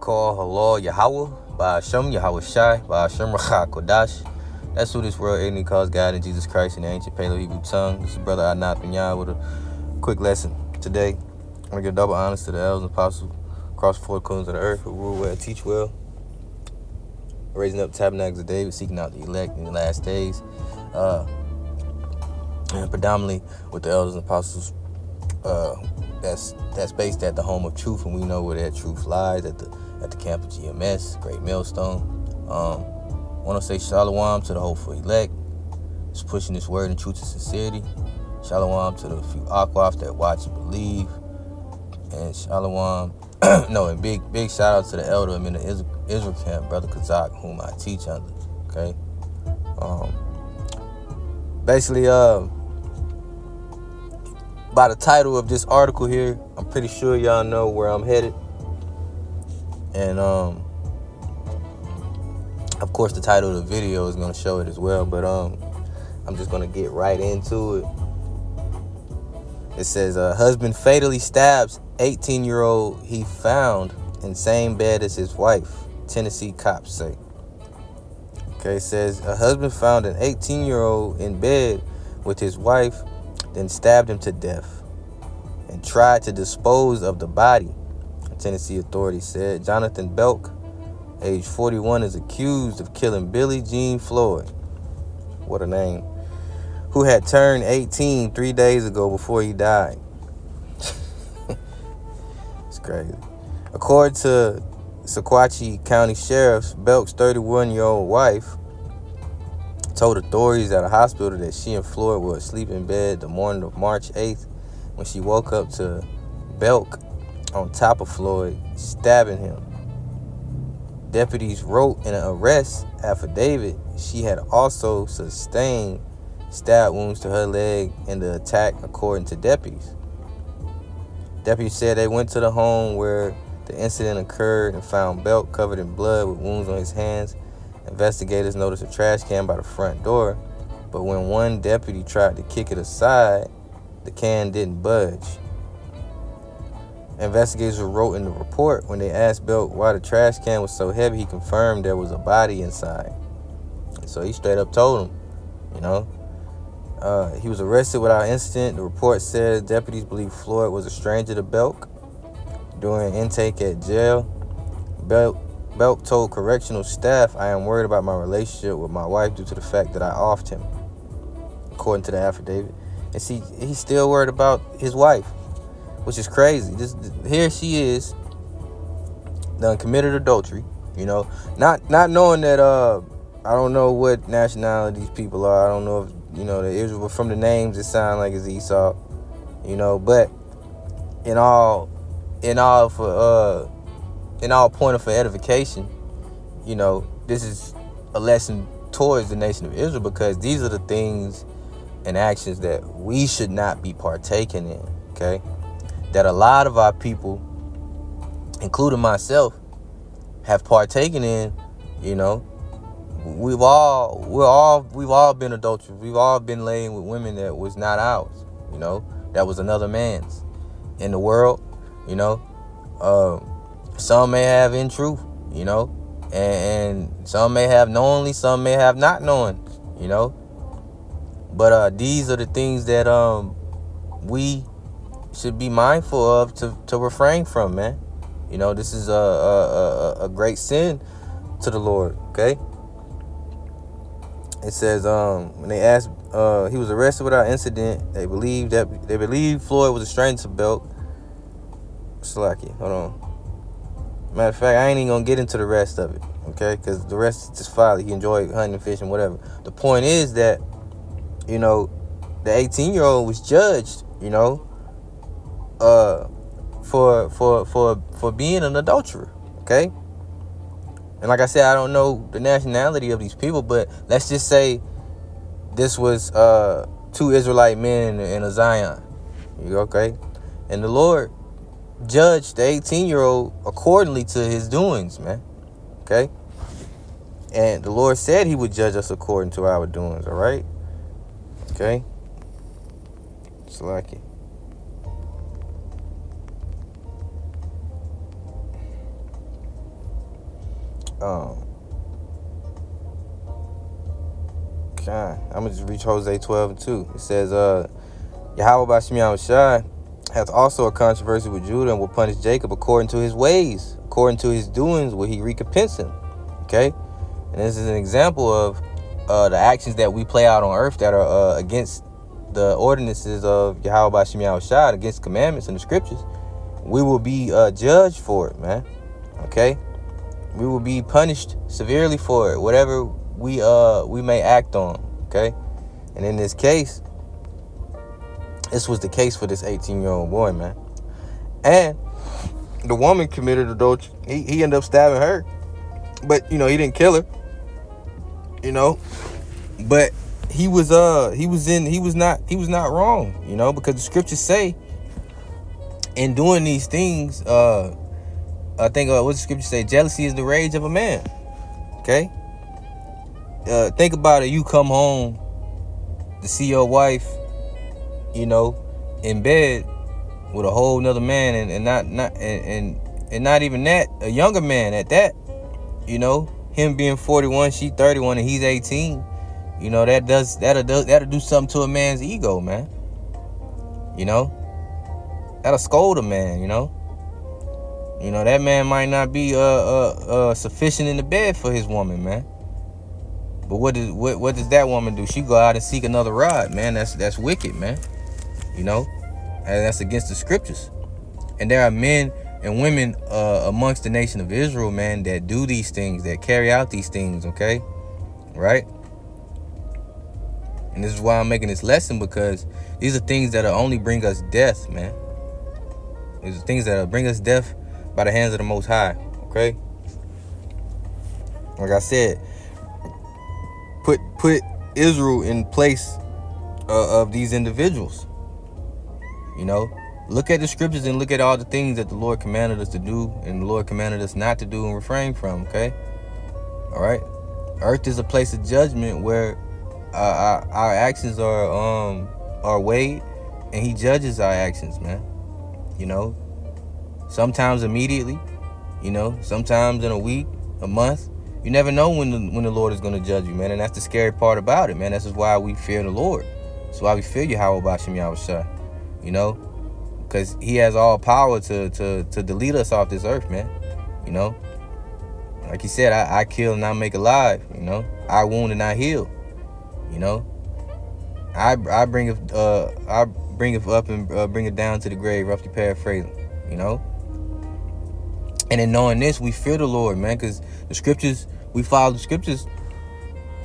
call YAHAWAH BAHASHam YAHAWASHI BAHASHam Kodash. That's who this world ignorantly calls God and Jesus Christ in the ancient Paleo-Hebrew tongue. This is Brother Adnan with a quick lesson today. I'm going to give double honors to the elders and apostles across the four corners of the earth who rule well, teach well, raising up tabernacles of David, seeking out the elect in the last days, and predominantly with the elders and apostles. That's based at the home of truth, and we know where that truth lies at the camp of GMS, Great Millstone. Want to say shalom to the hopeful elect, just pushing this word in truth and sincerity. Shalom to the few aquaf that watch and believe, and shalom. And big shout out to the elder in the Israel camp, Brother Kazak, whom I teach under. Okay. Basically, by the title of this article here, I'm pretty sure y'all know where I'm headed. And of course the title of the video is going to show it as well, but I'm just going to get right into it. It says husband fatally stabs 18-year-old he found in same bed as his wife, Tennessee cops say. Okay, it says a husband found an 18-year-old in bed with his wife, then stabbed him to death and tried to dispose of the body, Tennessee authorities said. Jonathan Belk, age 41, is accused of killing Billie Jean Floyd, what a name, who had turned 18 3 days ago before he died. It's crazy. According to Sequatchie County Sheriff's, Belk's 31-year-old wife told authorities at a hospital that she and Floyd were asleep in bed the morning of March 8th when she woke up to Belk on top of Floyd, stabbing him. Deputies wrote in an arrest affidavit she had also sustained stab wounds to her leg in the attack, according to deputies. Deputies said they went to the home where the incident occurred and found Belk covered in blood with wounds on his hands. Investigators noticed a trash can by the front door, but when one deputy tried to kick it aside, the can didn't budge. Investigators wrote in the report when they asked Belk why the trash can was so heavy, he confirmed there was a body inside. So he straight up told him, he was arrested without incident. The report said deputies believe Floyd was a stranger to Belk during intake at jail. Belk told correctional staff, "I am worried about my relationship with my wife due to the fact that I offed him," according to the affidavit. And see, he's still worried about his wife, which is crazy. Here she is, done committed adultery, not knowing that, I don't know what nationality these people are. I don't know if, the Israel, but from the names it sounds like it's Esau, but in all point of edification, this is a lesson towards the nation of Israel, because these are the things and actions that we should not be partaking in, okay? That a lot of our people, including myself, have partaken in. We've all been adulterers. We've all been laying with women that was not ours, that was another man's in the world, Some may have in truth, and some may have knowingly, some may have not knowing, But these are the things that we should be mindful of to refrain from, man. This is a great sin to the Lord, okay? It says when they asked, he was arrested without incident. They believe Floyd was a stranger to Belk. Slacky, hold on. Matter of fact, I ain't even gonna get into the rest of it, okay? Because the rest is just folly. He enjoyed hunting, fishing, whatever. The point is that, the 18-year-old was judged, for being an adulterer, okay? And like I said, I don't know the nationality of these people, but let's just say this was 2 Israelite men in a Zion, okay? And the Lord judged the 18-year-old accordingly to his doings, man, okay? And the Lord said he would judge us according to our doings, all right? Okay? It's like it. Okay, I'm gonna just reach Hosea 12:2. It says, Yahawah Bahashem Yahawashi hath also a controversy with Judah, and will punish Jacob according to his ways, according to his doings will he recompense him. Okay, and this is an example of the actions that we play out on earth that are against the ordinances of Yahawah Bahashem Yahawashi, against commandments in the scriptures. We will be judged for it, man. Okay, we will be punished severely for it, whatever we may act on. Okay, and in this case, this was the case for this 18-year-old boy, man. And the woman committed adultery. He ended up stabbing her, but he didn't kill her. But he was not wrong, because the scriptures say, in doing these things, I think what the scripture say, jealousy is the rage of a man. Okay, think about it. You come home to see your wife, in bed with a whole nother man, and not even that, a younger man at that. Him being 41, she 31, and he's 18. That'll do something to a man's ego, man. That'll scold a man. That man might not be sufficient in the bed for his woman, man. But what does that woman do? She go out and seek another rod, man. That's wicked, man. And that's against the scriptures. And there are men and women amongst the nation of Israel, man, that do these things, that carry out these things, okay? Right? And this is why I'm making this lesson, because these are things that'll only bring us death, man. These are things that'll bring us death by the hands of the Most High, okay? Like I said, put Israel in place of these individuals. Look at the scriptures and look at all the things that the Lord commanded us to do and the Lord commanded us not to do and refrain from, okay? All right? Earth is a place of judgment where our actions are weighed, and he judges our actions, man. Sometimes immediately, sometimes in a week, a month. You never know when the Lord is going to judge you, man. And that's the scary part about it, man. That's just why we fear the Lord. That's why we fear Yahawah Bahashem Yahawashi, because he has all power to delete us off this earth, man. Like he said, I kill and I make alive. I wound and I heal. I bring it up and bring it down to the grave, roughly paraphrasing. And in knowing this, we fear the Lord, man, because the scriptures, we follow the scriptures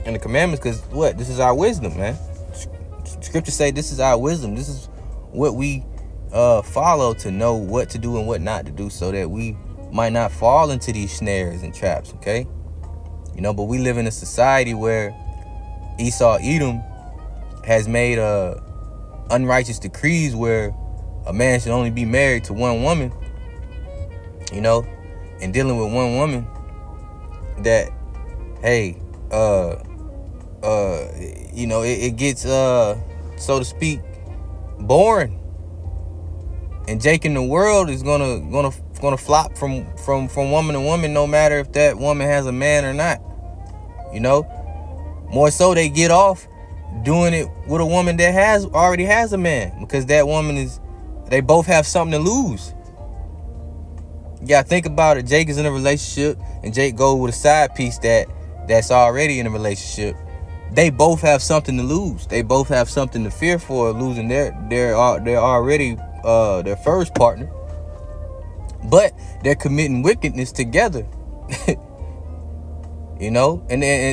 and the commandments, because what? This is our wisdom, man. Scriptures say this is our wisdom. This is what we follow to know what to do and what not to do, so that we might not fall into these snares and traps, okay? But we live in a society where Esau Edom has made unrighteous decrees where a man should only be married to one woman, and dealing with one woman that, hey, it gets, so to speak, boring. And Jake in the world is gonna flop from woman to woman, no matter if that woman has a man or not. More so, they get off doing it with a woman that already has a man, because that woman they both have something to lose. Yeah, think about it. Jake is in a relationship, and Jake goes with a side piece that's already in a relationship. They both have something to lose. They both have something to fear for losing they're already their first partner, but they're committing wickedness together. And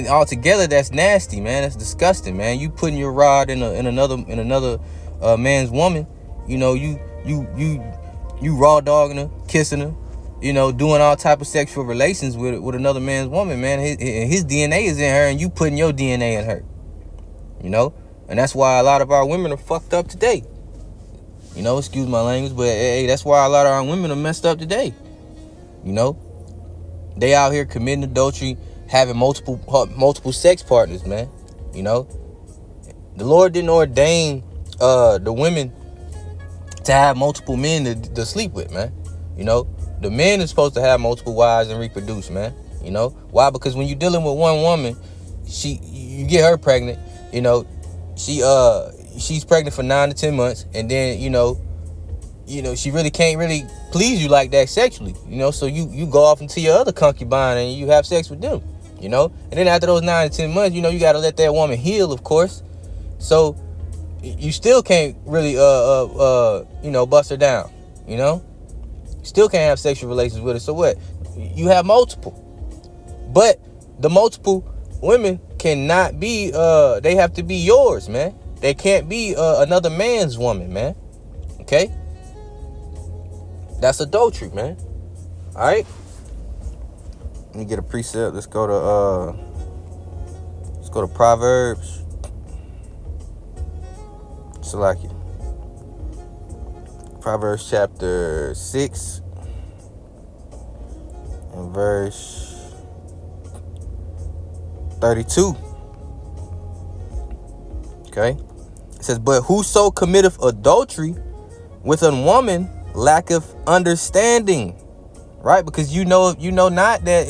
all together, that's nasty, man. That's disgusting, man. You putting your rod in another man's woman. You raw dogging her, kissing her, doing all type of sexual relations with another man's woman, man. His DNA is in her, and you putting your DNA in her. And that's why a lot of our women are fucked up today. Excuse my language, but hey, that's why a lot of our women are messed up today. They out here committing adultery, having multiple sex partners, man. The Lord didn't ordain the women to have multiple men to sleep with, man. The men is supposed to have multiple wives and reproduce, man. You know why? Because when you're dealing with one woman, you get her pregnant. You know, she's pregnant for 9 to 10 months, and then she really can't really please you like that sexually. So you go off into your other concubine and you have sex with them. And then after those 9 to 10 months, you got to let that woman heal, of course. So you still can't really bust her down. Still can't have sexual relations with her. So what? You have multiple, but the multiple women cannot be they have to be yours, man. They can't be another man's woman, man. Okay, that's adultery, man. All right, let me get a precept. Let's go to Proverbs. Salakia. Proverbs chapter 6 and verse 32. Okay. It says, but whoso committeth adultery with a woman lacketh understanding. Right? Because you know not that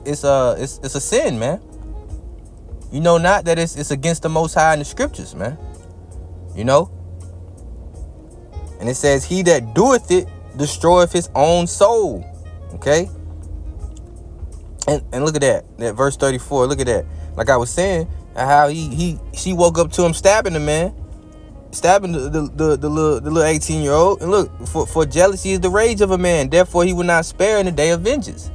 it's a sin, man. You know not that it's against the Most High in the scriptures, man. And it says, he that doeth it destroyeth his own soul. Okay. And look at that verse 34. Look at that. Like I was saying, how she woke up to him stabbing the man, stabbing the little 18-year-old. And look, for jealousy is the rage of a man. Therefore he will not spare in the day of vengeance.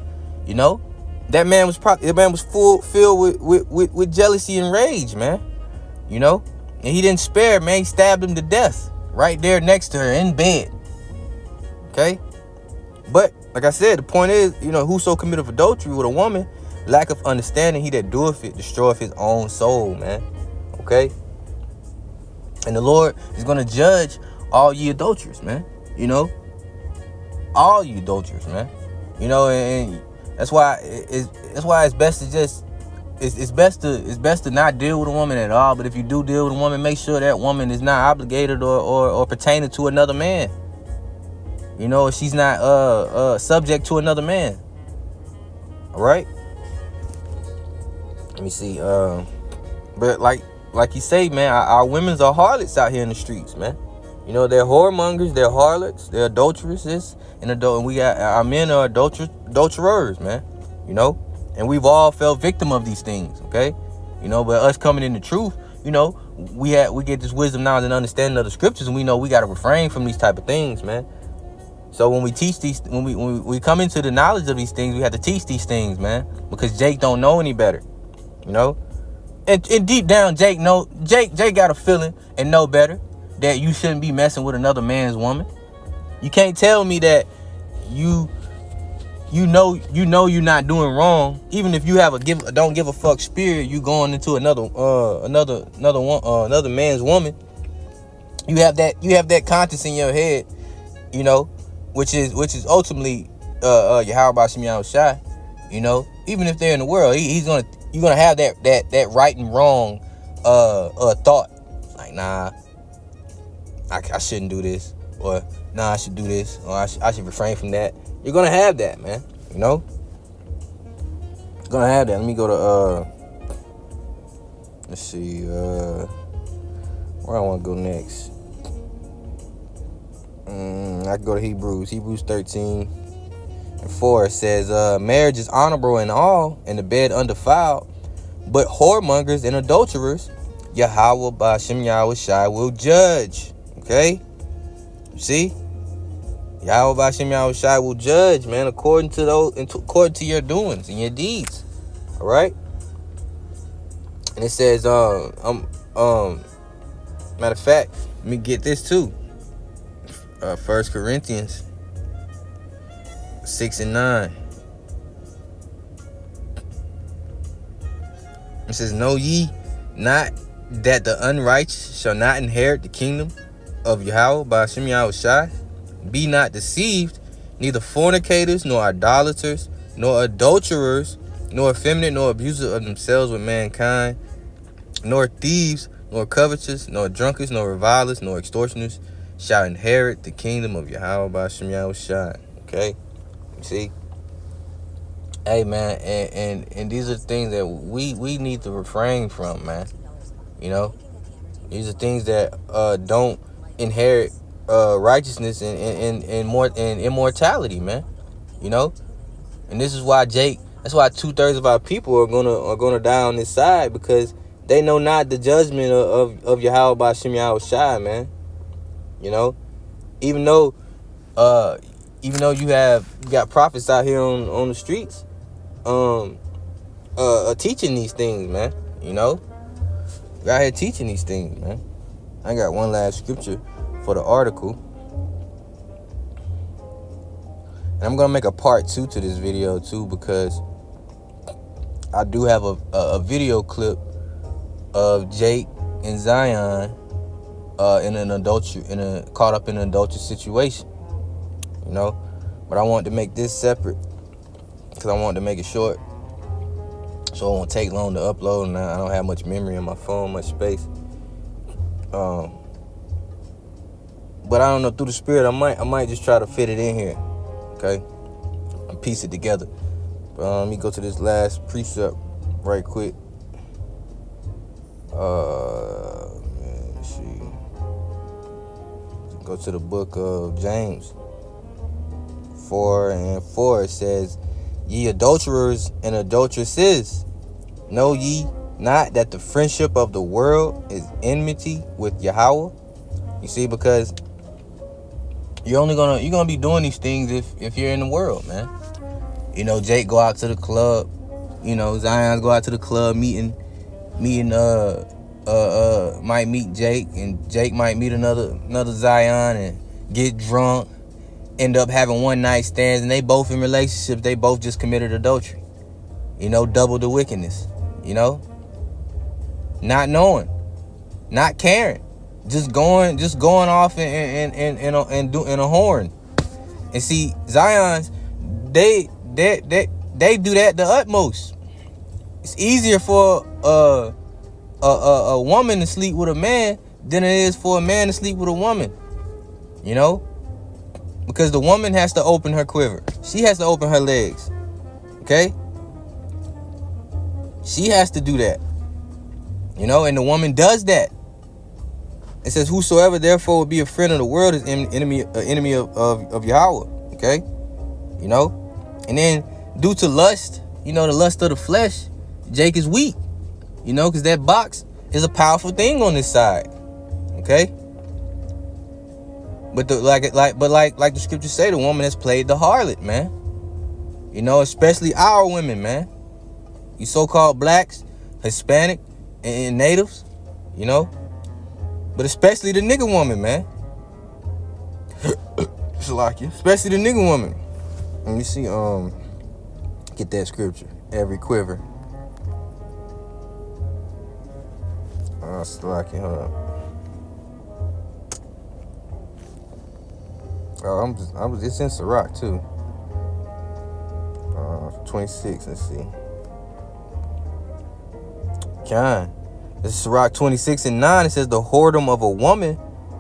That man was filled with jealousy and rage, man. And he didn't spare, man. He stabbed him to death right there next to her in bed. Okay. But like I said, the point is, whoso committeth adultery with a woman, lack of understanding, he that doeth it destroyeth his own soul, man. Okay. And the Lord is going to judge all ye adulterers, man. All you adulterers, man. And that's why it's best to just it's best to not deal with a woman at all. But if you do deal with a woman, make sure that woman is not obligated or pertaining to another man. She's not subject to another man. All right. Let me see. But like you say, man, our women's are harlots out here in the streets, man. They're whoremongers, they're harlots, they're adulteresses, and we got our men are adulterers, man. And we've all fell victim of these things, okay? But us coming in the truth, we get this wisdom, knowledge, and understanding of the scriptures, and we know we got to refrain from these type of things, man. So when we teach these, when we come into the knowledge of these things, we have to teach these things, man, because Jake don't know any better, And deep down, Jake got a feeling and know better that you shouldn't be messing with another man's woman. You can't tell me that you know you're not doing wrong, even if you have don't give a fuck spirit. You going into another man's woman. You have that conscience in your head, which is ultimately YAHAWAH BAHASHAM YAHAWASHI. Even if they're in the world, you're gonna have that right and wrong thought. Like, nah, I shouldn't do this, or nah, I should do this, or I should refrain from that. You're gonna have that, man. You're gonna have that. Let me go to let's see, where I want to go next. I can go to Hebrews 13:4. It says, marriage is honorable in all, and the bed undefiled, but whoremongers and adulterers, YAHAWAH BAHASHAM YAHAWASHI will judge. Okay, see, YAHAWAH BAHASHAM YAHAWASHI will judge, man, according to your doings and your deeds. All right. And it says, matter of fact, let me get this too. 1 Corinthians 6:9. It says, know ye not that the unrighteous shall not inherit the kingdom of YAHAWAH BAHASHAM YAHAWASHI? Be not deceived, neither fornicators, nor idolaters, nor adulterers, nor effeminate, nor abusers of themselves with mankind, nor thieves, nor covetous, nor drunkards, nor revilers, nor extortioners shall inherit the kingdom of YAHAWAH BAHASHAM YAHAWASHI. Okay, you see, Hey, man, and these are things that we need to refrain from, man. You know, these are things that don't inherit righteousness and immortality, man. You know, and this is why that's why 2/3 of our people are gonna die on this side, because they know not the judgment of YAHAWAH BAHASHAM YAHAWASHI, man. You know, even though uh you got prophets out here on the streets teaching these things, man. You know, out here teaching these things, man. I got one last scripture for the article, and I'm gonna make a part 2 to this video too, because I do have a video clip of Jake and Zion caught up in an adulterous situation. You know, but I wanted to make this separate because I wanted to make it short, so it won't take long to upload, and I don't have much memory on my phone, much space. But I don't know, through the spirit, I might just try to fit it in here, okay, and piece it together. But let me go to this last precept right quick. Let's see. Go to the book of James 4:4. It says, "Ye adulterers and adulteresses, know ye not that the friendship of the world is enmity with Yahawah?" You see, because you're gonna be doing these things if you're in the world, man. You know, Jake go out to the club. You know, Zion go out to the club, meeting might meet Jake, and Jake might meet another Zion and get drunk, end up having one night stands, and they both in relationships. They both just committed adultery. You know, double the wickedness. You know, not knowing, not caring, just going off and a horn. And see, Zion's they do that the utmost. It's easier for a woman to sleep with a man than it is for a man to sleep with a woman. You know, because the woman has to open her quiver. She has to open her legs. Okay? She has to do that. You know, and the woman does that. It says, "Whosoever therefore would be a friend of the world is enemy of Yahawah." Okay? You know? And then due to lust, you know, the lust of the flesh, Jake is weak. You know, because that box is a powerful thing on this side. Okay? But like the scriptures say, the woman has played the harlot, man. You know, especially our women, man. You so-called blacks, Hispanic, and natives, you know. But especially the nigga woman, man. Especially the nigga woman. Let me see, get that scripture. Every quiver. Hold up. It's in Sirach too. 26. Let's see. This is Sirach 26:9. It says, "The whoredom of a woman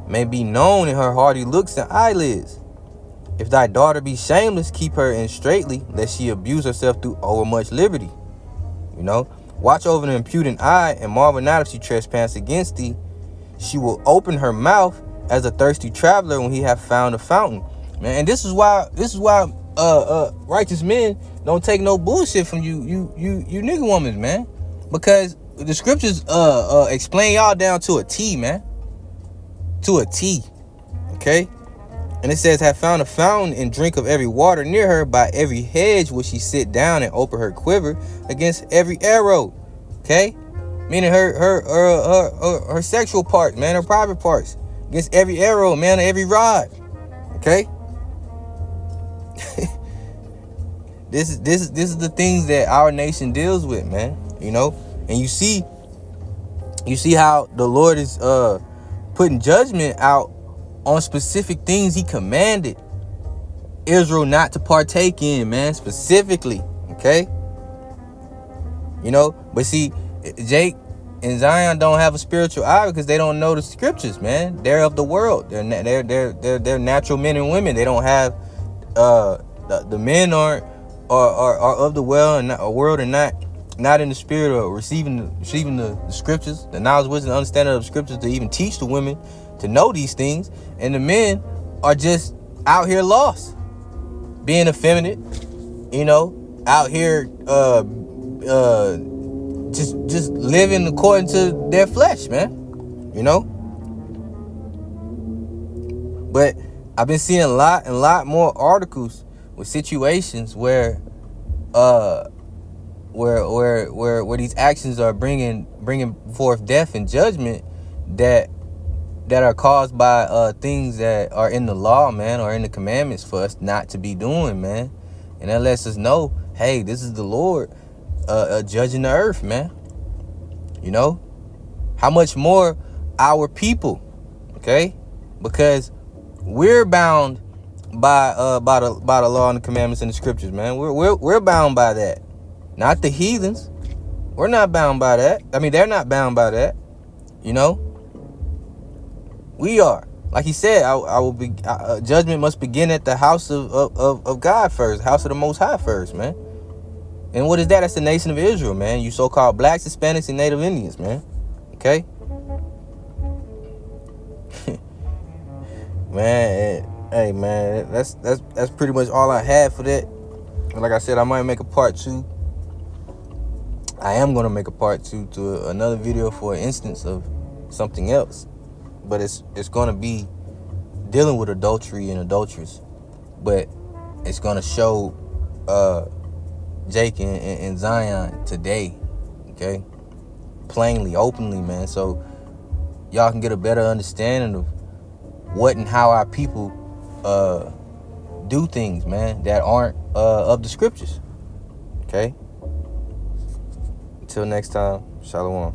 may be known in her haughty looks and eyelids. If thy daughter be shameless, keep her in straitly, lest she abuse herself through overmuch liberty." You know, watch over the impudent eye, and marvel not if she trespass against thee. She will open her mouth as a thirsty traveler when he have found a fountain. Man, and this is why righteous men don't take no bullshit from you nigga women, man. Because the scriptures explain y'all down to a T, man. To a T. Okay? And it says, "Have found a fountain and drink of every water near her. By every hedge will she sit down and open her quiver against every arrow." Okay? Meaning her sexual parts, man, her private parts. Against every arrow, man, every rod. Okay? This is the things that our nation deals with, man. You know? And you see how the Lord is putting judgment out on specific things he commanded Israel not to partake in, man, specifically. Okay? You know, but see, Jake and Zion don't have a spiritual eye because they don't know the scriptures, man. They're of the world. They're natural men and women. They don't have the men aren't are of the well and not, world and not in the spirit of receiving the scriptures, the knowledge, wisdom, and understanding of the scriptures to even teach the women to know these things. And the men are just out here lost, being effeminate, out here just living according to their flesh, man. But I've been seeing a lot more articles with situations where these actions are bringing forth death and judgment that are caused by things that are in the law, man, or in the commandments for us not to be doing, man. And that lets us know, hey, this is the Lord judging the earth, man. How much more our people, okay? Because we're bound by the law and the commandments and the scriptures, man. We're bound by that. Not the heathens. We're not bound by that. I mean, they're not bound by that. We are. Like he said, I will be. Judgment must begin at the house of God first, house of the Most High first, man. And what is that? That's the nation of Israel, man. You so-called blacks, Hispanics, and Native Indians, man. Okay, man. Hey, man. That's pretty much all I had for that. And like I said, I might make a part 2. I am gonna make a part 2 to another video for an instance of something else, but it's gonna be dealing with adultery and adulterers, but it's gonna show Jake and Zion today, okay, plainly, openly, man, so y'all can get a better understanding of what and how our people do things, man, that aren't of the scriptures. Okay, until next time, shalom.